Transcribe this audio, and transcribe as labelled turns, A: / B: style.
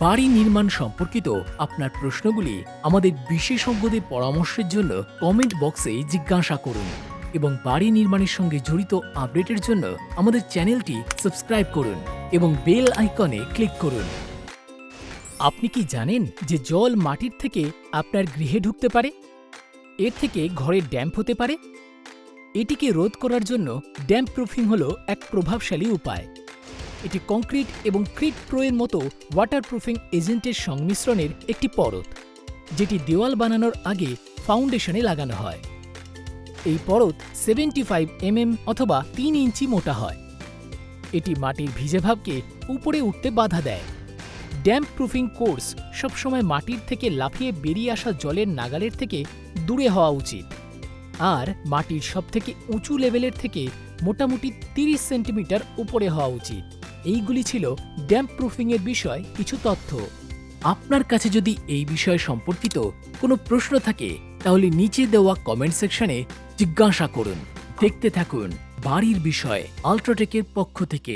A: বাড়ি নির্মাণ সম্পর্কিত আপনার প্রশ্নগুলি আমাদের বিশেষজ্ঞদের পরামর্শের জন্য কমেন্ট বক্সে জিজ্ঞাসা করুন এবং বাড়ি নির্মাণের সঙ্গে জড়িত আপডেটের জন্য আমাদের চ্যানেলটি সাবস্ক্রাইব করুন এবং বেল আইকনে ক্লিক করুন। আপনি কি জানেন যে জল মাটির থেকে আপনার গৃহে ঢুকতে পারে? এর থেকে ঘরে ড্যাম্প হতে পারে। এটিকে রোধ করার জন্য ড্যাম্প প্রুফিং হল এক প্রভাবশালী উপায়। এটি কংক্রিট এবং ক্রিট প্রোয়ের মতো ওয়াটারপ্রুফিং এজেন্টের সংমিশ্রণের একটি পরত, যেটি দেওয়াল বানানোর আগে ফাউন্ডেশনে লাগানো হয়। এই পরত 75 mm অথবা 3 ইঞ্চি মোটা হয়। এটি মাটির ভিজে ভাবকে উপরে উঠতে বাধা দেয়। ড্যাম্প প্রুফিং কোর্স সবসময় মাটির থেকে লাফিয়ে বেরিয়ে আসা জলের নাগালের থেকে দূরে হওয়া উচিত, আর মাটির সবথেকে উঁচু লেভেলের থেকে মোটামুটি 30 সেন্টিমিটার উপরে হওয়া উচিত। এইগুলি ছিল ড্যাম্প প্রুফিংয়ের বিষয় কিছু তথ্য। আপনার কাছে যদি এই বিষয় সম্পর্কিত কোনো প্রশ্ন থাকে তাহলে নিচে দেওয়া কমেন্ট সেকশনে জিজ্ঞাসা করুন। দেখতে থাকুন বাড়ির বিষয় আল্ট্রাটেকের পক্ষ থেকে।